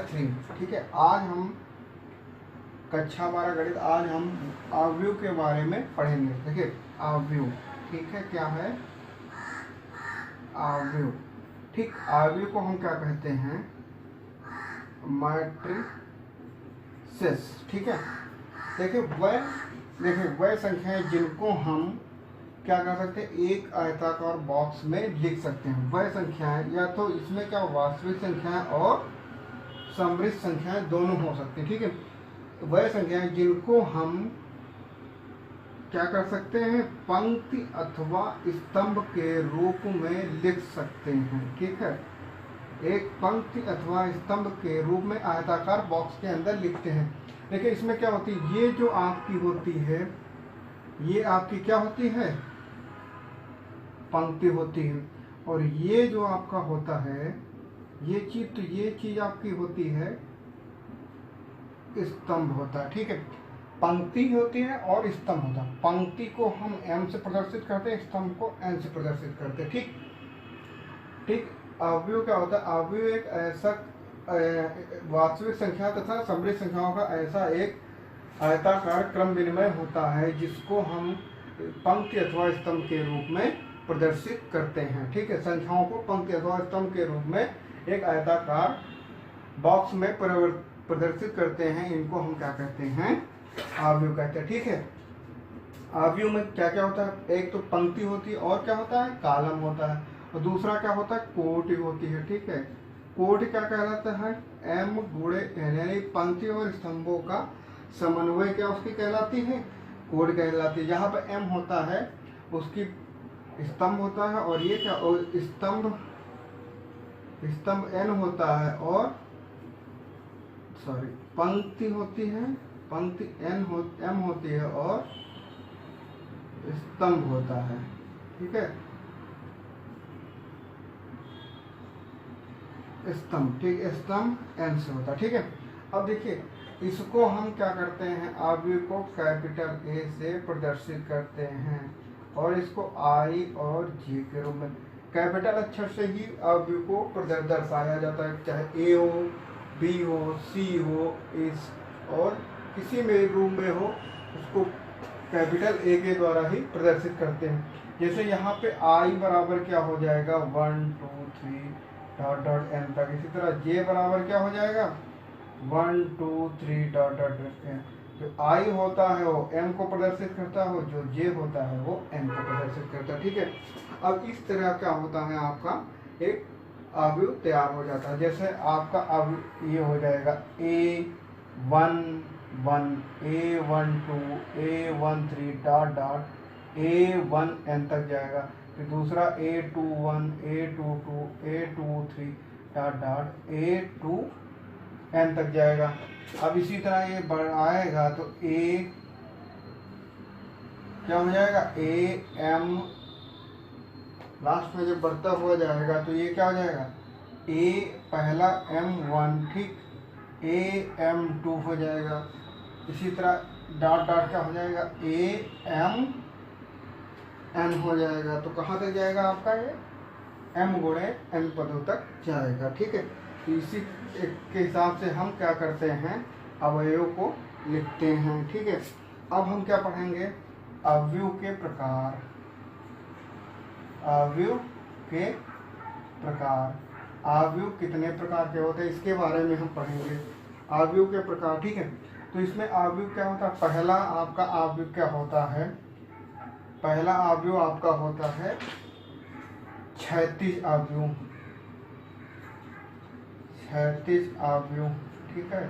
3। ठीक है, आज हम कक्षा 12 गणित, आज हम अवयव के बारे में पढ़ेंगे। देखिए अवयव, ठीक है, क्या है अवयव। ठीक, अवयव को हम क्या कहते हैं, मैट्रिसेस। ठीक है, देखिए वह संख्याएं जिनको हम क्या कर सकते हैं, एक आयताकार बॉक्स में लिख सकते हैं। वह संख्याएं या तो इसमें क्या वास्तविक संख्याएं और समृद्ध संख्याएं दोनों हो सकती हैं। ठीक है, तो वह संख्याएं जिनको हम क्या कर सकते हैं, पंक्ति अथवा स्तंभ के रूप में लिख सकते हैं। ठीक है, एक पंक्ति अथवा स्तंभ के रूप में आयताकार बॉक्स के अंदर लिखते हैं। देखिए इसमें क्या होती है, ये जो आपकी होती है, ये आपकी क्या होती है, पंक्ति होती है, और ये जो आपका होता है ये चीज, तो ये चीज आपकी होती है स्तंभ होता है। ठीक है, पंक्ति होती है और स्तंभ होता है। पंक्ति को हम m से प्रदर्शित करते हैं, स्तंभ को n से प्रदर्शित करते हैं। ठीक ठीक, अवयव क्या होता है, अवयव एक ऐसा वास्तविक संख्या तथा समृद्ध संख्याओं का ऐसा एक आयताकार क्रम विनिमय होता है जिसको हम पंक्ति अथवा स्तंभ के रूप में प्रदर्शित करते हैं। ठीक है, संख्याओं को पंक्ति अथवा स्तंभ के रूप में एक आयताकार बॉक्स में प्रदर्शित करते हैं। इनको हम क्या कहते हैं, अवयव कहते हैं। ठीक है, अवयव में क्या क्या होता है, एक तो पंक्ति होती है और क्या होता है, कॉलम होता है, और दूसरा क्या होता है, कोटि होती है। ठीक है, कोटि क्या कहलाता है, m गुणे n, यानी पंक्ति और स्तंभों का समन्वय क्या उसकी कहलाती है, कोटि कहलाती है। यहाँ पर m होता है उसकी स्तंभ होता है, और ये क्या, और स्तंभ n होता है, और पंक्ति होती है, पंक्ति m होती है, और स्तंभ होता है। ठीक है, स्तंभ, ठीक, स्तंभ n से होता है। ठीक है, अब देखिए इसको हम क्या करते हैं, अवयव को कैपिटल A से प्रदर्शित करते हैं, और इसको I और J के रूप में, कैपिटल अक्षर से ही अवयव को दर्शाया जाता है, चाहे A हो, B हो, C हो, इस और किसी में रूप में हो, उसको कैपिटल A के द्वारा ही प्रदर्शित करते हैं। जैसे यहाँ पे I बराबर क्या हो जाएगा, 1 2 3 डॉट डॉट n तक। इसी तरह J बराबर क्या हो जाएगा, 1 2 3 डॉट डॉट n। जो I होता है वो m को प्रदर्शित करता है, जो J होता है वो n को प्रदर्शित करता है। ठीक है, अब इस तरह क्या होता है, आपका एक अवयव तैयार हो जाता है। जैसे आपका अवयव ये हो जाएगा A1 1 A1 2 A1 3 dot dot A1 n तक जाएगा, फिर दूसरा A21 A22 A23 dot dot A2 n तक जाएगा। अब इसी तरह ये बढ़ाएगा तो A क्या हो जाएगा, AM, लास्ट में जब बढ़ता हुआ जाएगा तो ये क्या हो जाएगा, A पहला M1, ठीक, AM2 हो जाएगा। इसी तरह डॉट डॉट क्या हो जाएगा, AMN हो जाएगा। तो कहाँ तक जाएगा आपका ये, m गुणे n पदों तक जाएगा। ठीक है, तो इसी के हिसाब से हम क्या करते हैं, अवयव को लिखते हैं। ठीक है, अब हम क्या पढ़ेंगे, अवयव के प्रकार। अवयव के प्रकार, अवयव कितने प्रकार के होते हैं इसके बारे में हम पढ़ेंगे, अवयव के प्रकार। ठीक है, तो इसमें अवयव क्या होता है, पहला आपका अवयव क्या होता है, पहला अवयव आपका होता है क्षैतिज अवयव, क्षैतिज अवयव। ठीक है,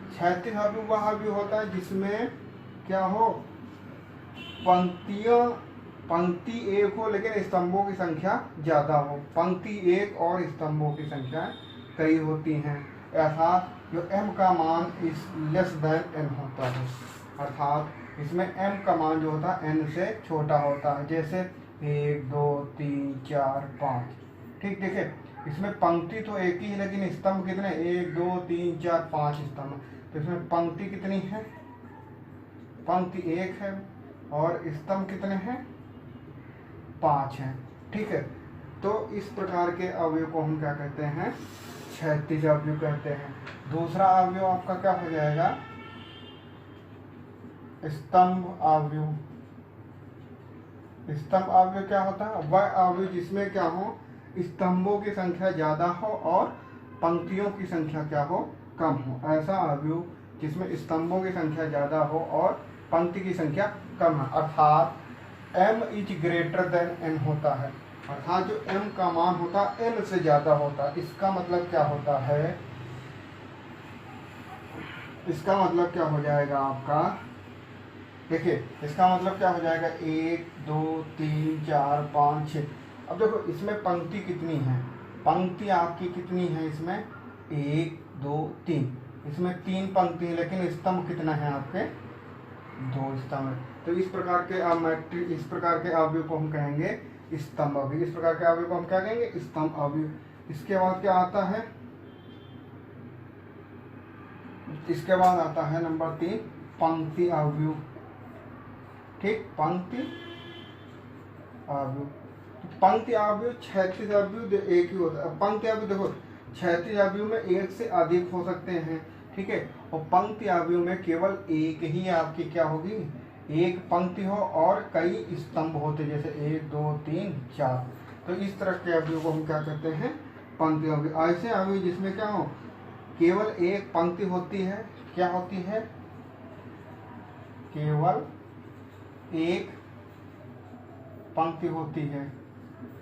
क्षैतिज अवयव वह अवयव होता है जिसमें क्या हो, पंक्ति एक हो लेकिन स्तंभों की संख्या ज्यादा हो। पंक्ति एक और स्तंभों की संख्या कई होती हैं, अर्थात जो m का मान इस लेस देन n होता है, अर्थात इसमें m का मान जो होता है n से छोटा होता है। जैसे 1 2 3 4 5। ठीक, देखिए इसमें पंक्ति तो एक ही है लेकिन स्तंभ कितने, 1 2 3 4 5 स्तंभ। तो इसमें पंक्ति कितनी है, पंक्ति 1 है, और स्तंभ कितने हैं, 5 हैं। ठीक है, तो इस प्रकार के अवयव को हम क्या कहते हैं, क्षैतिज अवयव कहते हैं। दूसरा अवयव आपका क्या हो जाएगा, स्तंभ अवयव। स्तंभ अवयव क्या होता है, वह अवयव जिसमें क्या हो, स्तंभों की संख्या ज्यादा हो और पंक्तियों की संख्या क्या हो, कम हो। ऐसा अवयव जिसमें स्तंभों की संख्या ज्यादा हो और पंक्ति की संख्या कम है, अर्थात m is greater than n होता है, अर्थात जो m का मान होता है n से ज्यादा होता है। इसका मतलब क्या होता है, इसका मतलब क्या हो जाएगा आपका, देखिए इसका मतलब क्या हो जाएगा, 1 2 3 4 5 6। अब देखो इसमें पंक्ति कितनी है, पंक्ति आपकी कितनी है इसमें, 1 2 3, इसमें 3 पंक्ति है, लेकिन स्तंभ कितना है आपके, 2 स्तंभ है। तो इस प्रकार के मैट्रिक्स, इस प्रकार के अवयव को हम कहेंगे स्तंभ अवयव। इस प्रकार के अवयव को हम क्या कहेंगे, स्तंभ अवयव। इसके बाद क्या आता है, इसके बाद आता है नंबर 3 पंक्ति अवयव। ठीक, पंक्ति अवयव। पंक्ति अवयव क्षैतिज अवयव एक ही होता है। पंक्ति अवयव देखो, क्षैतिज अवयव में एक से अधिक हो सकते हैं, ठीक है, और पंक्ति अवयव में केवल एक ही आपकी क्या होगी, एक पंक्ति हो और कई स्तंभ होते, जैसे 1 2 3 4। तो इस तरह के अवयव को हम क्या कहते हैं, पंक्ति अवयव। ऐसे अवयव जिसमें क्या हो, केवल एक पंक्ति होती है, क्या होती है, केवल एक पंक्ति होती है,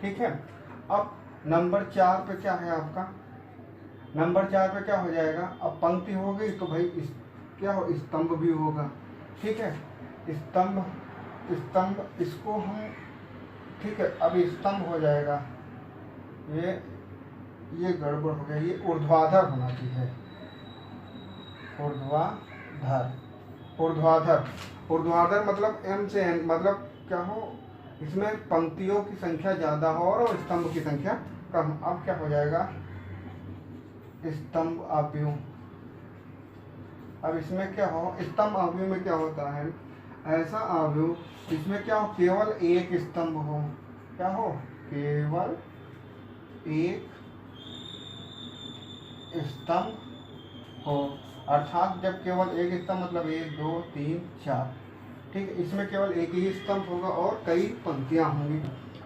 ठीक है। अब नंबर 4 पे क्या है आपका, नंबर 4 पे क्या हो जाएगा, अब पंक्ति हो गई तो भाई क्या हो, स्तंभ भी होगा, ठीक है। स्तंभ, स्तंभ इसको हम, ठीक है, अब स्तंभ हो जाएगा, ये गड़बड़ हो गया, ये ऊर्ध्वाधर होना चाहिए, ऊर्ध्वाधर। ऊर्ध्वाधर, ऊर्ध्वाधर मतलब m से n, मतलब क्या हो, इसमें पंक्तियों की संख्या ज्यादा हो और स्तंभ की संख्या कम। अब क्या हो जाएगा, स्तंभ अवयव। अब इसमें क्या हो, स्तंभ अवयव में क्या होता है, ऐसा अवयव जिसमें क्या हो, केवल एक स्तंभ हो, क्या हो, केवल एक स्तंभ हो, अर्थात जब केवल एक स्तंभ मतलब 1 2 3 4, ठीक है, इसमें केवल एक ही स्तंभ होगा और कई पंक्तियां होंगी,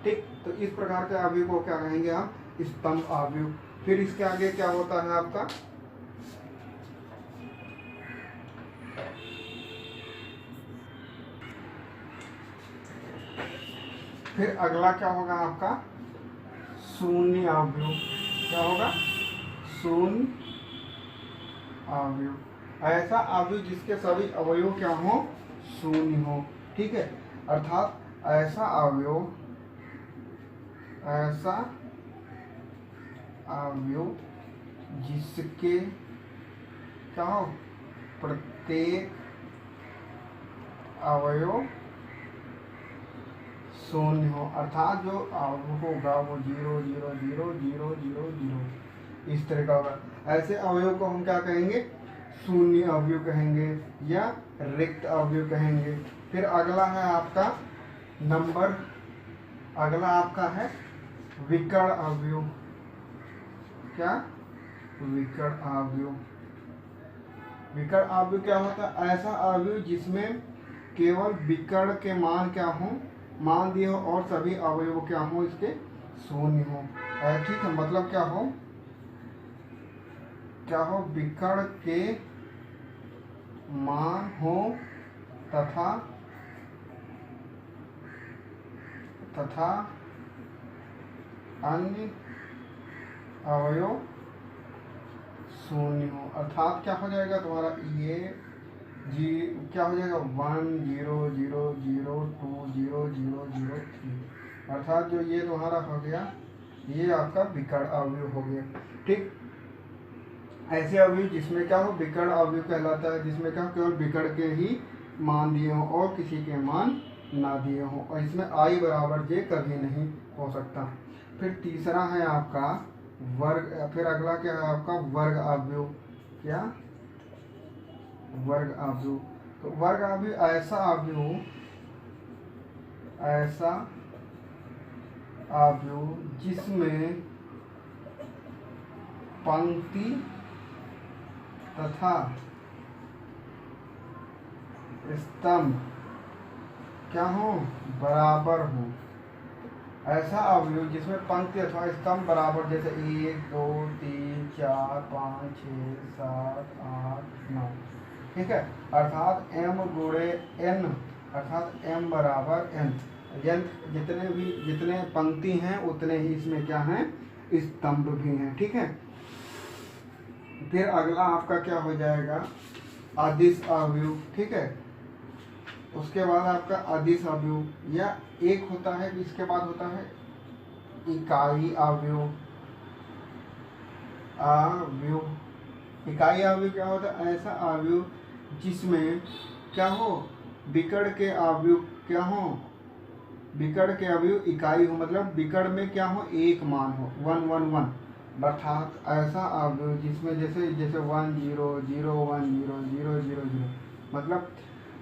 ठीक। तो इस प्रकार के अवयव को क्या कहेंगे हम, स्तंभ अवयव। फिर इसके आगे क्या होता है आपका, फिर अगला क्या होगा आपका, शून्य अवयव। क्या होगा, शून्य अवयव। ऐसा अवयव जिसके सभी अवयव क्या हो, शून्य हो, ठीक है, अर्थात ऐसा अवयव, ऐसा अवयव जिसके क्या हो, प्रत्येक अवयव शून्य हो, अर्थात जो अवयव होगा वो 0 0 0 0 0 0 इस तरह का होगा। ऐसे अवयव को हम क्या कहेंगे, शून्य अवयव कहेंगे या रिक्त अवयव कहेंगे। फिर अगला है आपका नंबर, अगला आपका है विकर्ण अवयव। क्या, विकर्ण अवयव। विकर्ण अवयव क्या होता है, ऐसा अवयव जिसमें केवल विकर्ण के मान क्या हो, मान दिए हो और सभी अवयव क्या हो इसके शून्य हो, ठीक है, मतलब क्या हो, क्या हो, विकर्ण के मान हो तथा अन्य अवयव शून्य हो, अर्थात क्या हो जाएगा तुम्हारा, ये जी क्या हो जाएगा, 1 0 0 0 2 0 0 0 3, अर्थात जो ये तुम्हारा हो गया, ये आपका विकर्ण अवयव हो गया, ठीक। ऐसे अवयव जिसमें क्या हो, विकर्ण अवयव कहलाता है, जिसमें क्या हो, केवल विकर्ण के ही मान दिए हो और किसी के मान ना दिए हो, और इसमें i बराबर j कभी नहीं हो सकता। फिर तीसरा है आपका वर्ग। फिर अगला क्या है आपका, वर्ग अवयव। क्या, वर्ग अवयव। तो वर्ग अवयव ऐसा अवयव, ऐसा अवयव जिसमें पंक्ति तथा स्तंभ क्या हो, बराबर हो। ऐसा अवयव जिसमें पंक्ति अथवा स्तंभ बराबर, जैसे 1 2 3 4 5 6 7 8 9, ठीक है। अर्थात m गुणे n, अर्थात m बराबर n, जितने पंक्ति हैं उतने ही इसमें क्या हैं, स्तंभ भी हैं, ठीक है। फिर अगला आपका क्या हो जाएगा, अदिश अवयव, ठीक है। उसके बाद आपका अदिश अवयव या एक होता है, इसके बाद होता है इकाई अवयव। इकाई अवयव क्या होता है, ऐसा अवयव जिसमें क्या हो, विकर्ण के अवयव क्या हो, विकर्ण के अवयव इकाई हो, मतलब विकर्ण में क्या हो, एक मान हो, 1 1 1। अर्थात ऐसा अवयव जिसमें जैसे 1 0 0 1 0 0 0 0, मतलब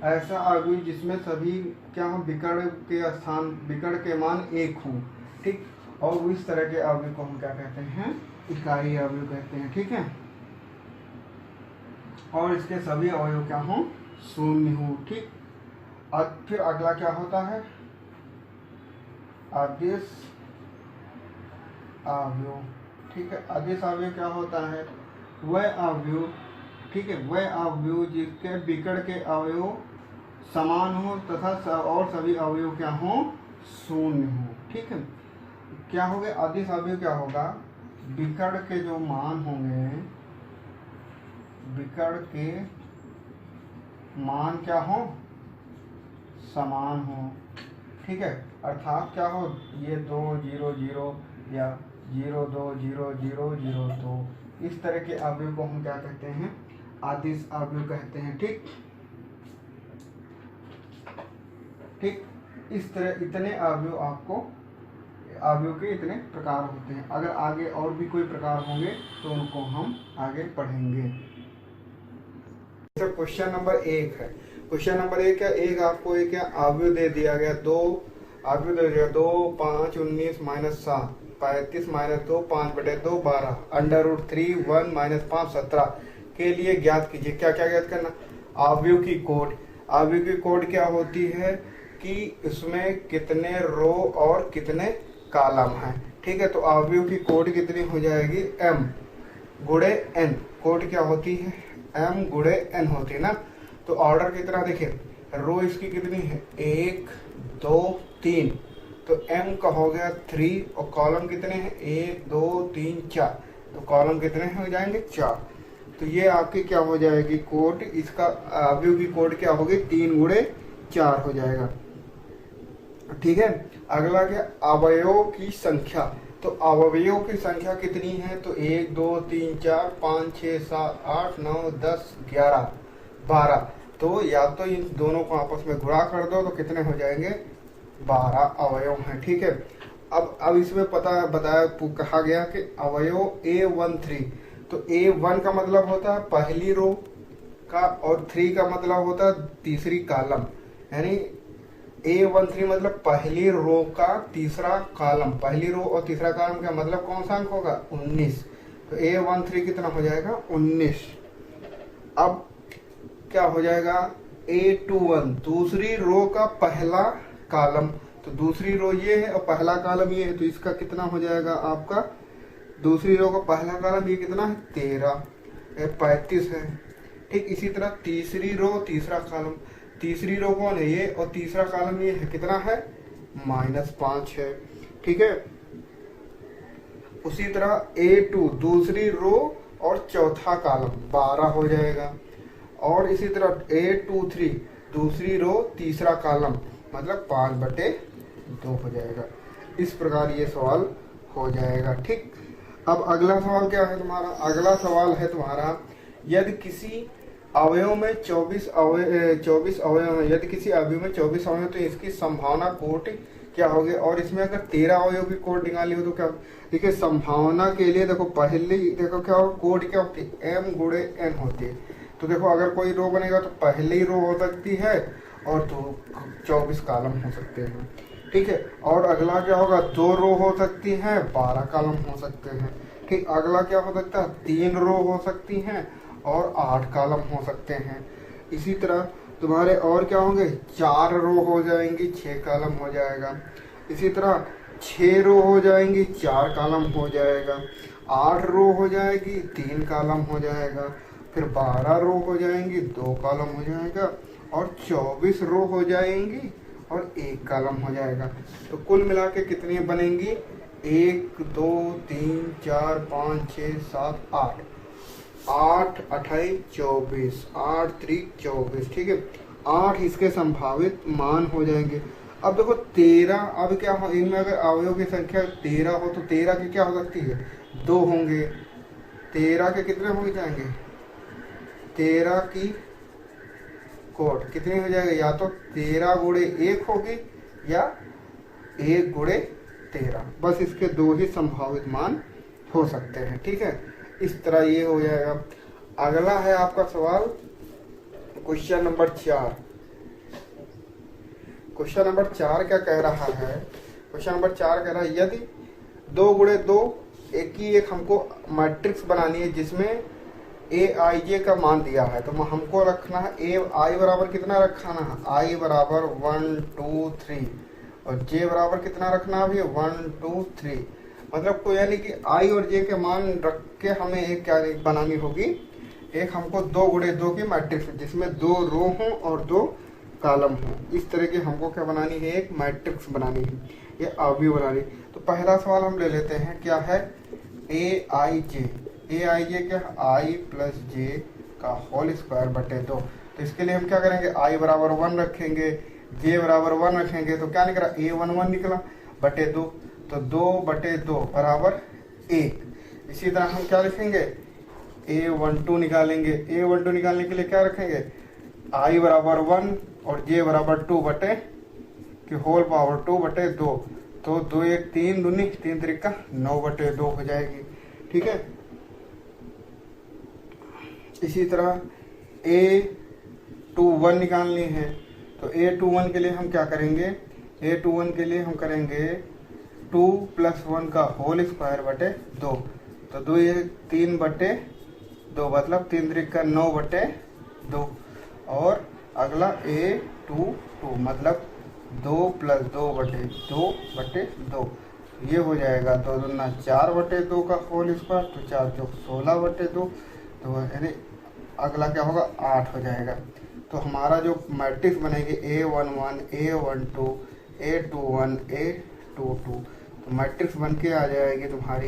ऐसा अवयव जिसमें सभी क्या हो, विकर्ण के स्थान, विकर्ण के मान एक हों, ठीक। और इस तरह के अवयव को हम क्या कहते हैं, इकाई अवयव कहते हैं, ठीक है। और इसके सभी अवयव क्या हों, शून्य हो, ठीक। अब फिर अगला क्या होता है, अदिश अवयव, ठीक है। अदिश अवयव क्या होता है, वह अवयव, ठीक है, वह अवयव जिसके विकर्ण के अवयव समान हो तथा और सभी अवयव क्या हो, शून्य हो, ठीक है। क्या हो गया, अदिश अवयव क्या होगा, विकर्ण के जो मान होंगे, विकर्ण के मान क्या हो, समान हो, ठीक है। अर्थात क्या हो, ये 2 0 0 या 0 2 0 0 0 2, इस तरह के अवयव को हम क्या कहते हैं, अदिश अवयव कहते हैं, ठीक। ठीक, इस तरह इतने अवयव आपको, अवयव के इतने प्रकार होते हैं। अगर आगे और भी कोई प्रकार होंगे तो उनको हम आगे पढ़ेंगे। तो क्वेश्चन नंबर 1 है, क्वेश्चन नंबर 1 क्या, एक आपको एक अवयव दे दिया गया, 2 अवयव दे दिया, 2 5 19 -7 35 -2 5/2 12 √3 1 -5 17 के लिए ज्ञात कीजिए। क्या क्या ज्ञात करना, अवयव की कोड। अवयव की कोड क्या होती है कि इसमें कितने रो और कितने कॉलम हैं, ठीक है। तो अवयव की कोड कितनी हो जाएगी, m गुणे n। कोड क्या होती है, m गुणे n होती है ना। तो ऑर्डर की तरह देखिए, रो इसकी कितनी है, 1 2 3, तो m का हो गया 3, और कॉलम कितने हैं, 1 2 3 4, तो कॉलम कितने हो जाएंगे, 4। तो ये आपकी क्या हो जाएगी कोड, इसका अवयव की कोड क्या होगी, 3 गुणे 4 हो जाएगा, ठीक है। अगला क्या, अवयवों की संख्या। तो अवयवों की संख्या कितनी है, तो 1 2 3 4 5 6 7 8 9 10 11 12। तो या तो इन दोनों को आपस में गुणा कर दो तो कितने हो जाएंगे, 12 अवयव हैं, ठीक है। अब इसमें बताया कहा गया कि अवयव A13, तो A1 का मतलब होता है पहली रो का, और 3 का मतलब होता है तीसरी कॉलम, यानी A13 मतलब पहली रो का तीसरा कॉलम, पहली रो और तीसरा कॉलम का मतलब कौन सा अंक होगा, 19। तो A13 कितना हो जाएगा, 19। अब क्या हो जाएगा, A21 दूसरी रो का पहला कॉलम, तो दूसरी रो ये है और पहला कॉलम ये है, तो इसका कितना हो जाएगा आपका, दूसरी रो का पहला कॉलम ये कितना है, 13, 35 है, ठीक। इसी तरह तीसरी रो तीसरा कॉलम, तीसरी रो कौन है, ये, और तीसरा कॉलम ये है, कितना है, -5 है, ठीक है। उसी तरह A2 दूसरी रो और चौथा कॉलम 12 हो जाएगा, और इसी तरह A23 दूसरी रो तीसरा कॉलम मतलब 5/2 हो जाएगा। इस प्रकार ये सवाल हो जाएगा, ठीक। अब अगला सवाल क्या है तुम्हारा, अगला सवाल है तुम्हारा, यदि किसी अवयव में 24 अवयव है, यदि किसी अवयव में 24 अवयव, तो इसकी संभावना कोट क्या होगी, और इसमें अगर 13 अवयव की कोट निकाली हो तो क्या, देखिए संभावना के लिए देखो पहले देखो क्या हो, कोट क्या होती है, m गुणे n होती है। तो देखो अगर कोई रो बनेगा तो पहली रो हो सकती है और तो 24 कॉलम हो सकते हैं, ठीक है। और अगला क्या होगा, 2 रो हो सकती हैं, 12 कॉलम हो सकते हैं, ठीक। अगला क्या हो सकता है, 3 रो हो सकती हैं और 8 कॉलम हो सकते हैं। इसी तरह तुम्हारे और क्या होंगे, 4 रो हो जाएंगी, 6 कॉलम हो जाएगा। इसी तरह 6 रो हो जाएंगी, 4 कॉलम हो जाएगा। 8 रो हो जाएगी, 3 कॉलम हो जाएगा। फिर 12 रो हो जाएंगी, 2 कॉलम हो जाएगा। और 24 रो हो जाएंगी और 1 कॉलम हो जाएगा। तो कुल मिला के कितनी बनेंगी, 1 2 3 4 5 6 7 8, 8 28 24, 8 3 24, ठीक है। 8 इसके संभावित मान हो जाएंगे। अब देखो 13, अब क्या हो, इनमें अगर अवयव की संख्या 13 हो तो 13 की क्या हो सकती है, 2 होंगे। 13 के कितने हो जाएंगे, 13 की कोट कितनी हो जाएगी, या तो 13 गुणे 1 होगी या 1 गुणे 13। बस इसके 2 ही संभावित मान हो सकते हैं, ठीक है। इस तरह ये हो जाएगा। अगला है आपका सवाल क्वेश्चन नंबर 4। क्वेश्चन नंबर 4 क्या कह रहा है, क्वेश्चन नंबर 4 कह रहा है यदि 2 गुणे 2 एक हमको मैट्रिक्स बनानी है जिसमें ए आई जे का मान दिया है, तो हमको रखना है ए आई बराबर कितना रखना है, आई बराबर 1 2 3 और जे बराबर कितना रखना है अभी 1 2 3। मतलब को यानी कि आई और जे के मान रख के हमें एक क्या बनानी होगी, एक हमको 2 गुणे 2 की मैट्रिक्स जिसमें 2 रो हों और 2 कॉलम हों। इस तरह की हमको क्या बनानी है, एक मैट्रिक्स बनानी है, ये अवयव बनानी। तो पहला सवाल हम ले लेते हैं, क्या है, ए आई जे। ए आई जे क्या, आई प्लस जे का होल स्क्वायर बटे 2। तो इसके लिए हम क्या करेंगे, आई बराबर 1 रखेंगे, जे बराबर 1 रखेंगे, तो क्या निकला, A11 निकला बटे 2। तो 2 बटे 2 बराबर 1। इसी तरह हम क्या लिखेंगे, A12 निकालेंगे। A12 निकालने के लिए क्या रखेंगे, आई बराबर 1 और जे बराबर 2 बटे कि होल पावर 2 बटे 2। तो 2 1 3 दूनी 3 त्रिका 9 बटे 2 हो जाएगी, ठीक है। इसी तरह A21 निकालनी है, तो A21 के लिए हम क्या करेंगे, A21 के लिए हम करेंगे 2 + 1 का होल स्क्वायर बटे 2। तो 2 1 3 बटे 2 मतलब 3 त्रिका 9 बटे 2। और अगला A22 मतलब 2 + 2 बटे 2 बटे 2, ये हो जाएगा 2 दूना 4 बटे 2 का होल स्क्वायर, तो 4 चौक 16 बटे 2। तो यानी अगला क्या होगा, 8 हो जाएगा। तो हमारा जो मैट्रिक्स बनेगी A11 A12 A21 A22, तो मैट्रिक्स बन के आ जाएगी तुम्हारी,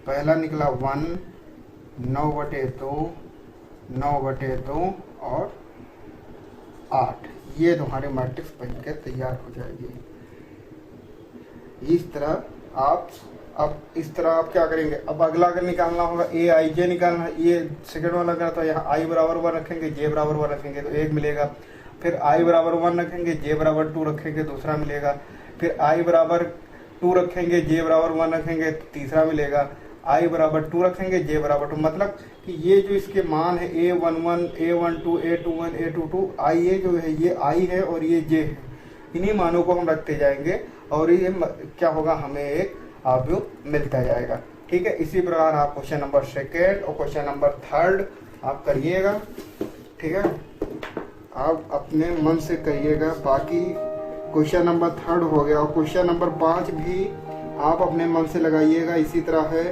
पहला निकला 1 9 बटे 2 9 बटे 2 और 8, ये तुम्हारी मैट्रिक्स बन के तैयार हो जाएगी। इस तरह आप इस तरह आप क्या करेंगे, अब अगला अगर निकालना होगा ए आई जे निकालना है, ये सेकंड वाला करना, तो यहाँ आई बराबर 1 रखेंगे, जे बराबर 1 रखेंगे तो 1 मिलेगा। फिर आई बराबर 1 रखेंगे, जे बराबर 2 रखेंगे, दूसरा मिलेगा। फिर आई बराबर 2 रखेंगे, जे बराबर 1 रखेंगे तो तीसरा मिलेगा। आई बराबर 2 रखेंगे, जे बराबर 2, मतलब कि ये जो इसके मान है A11 A12 A21 A22, आई ये जो है ये आई है और ये जे है, इन्हीं मानों को हम रखते जाएंगे और ये क्या होगा, हमें एक अवयव मिलता जाएगा, ठीक है। इसी प्रकार आप क्वेश्चन नंबर 2 और क्वेश्चन नंबर 3 आप करिएगा, ठीक है। आप अपने मन से करिएगा। बाकी क्वेश्चन नंबर 3 हो गया और क्वेश्चन नंबर 5 भी आप अपने मन से लगाइएगा। इसी तरह है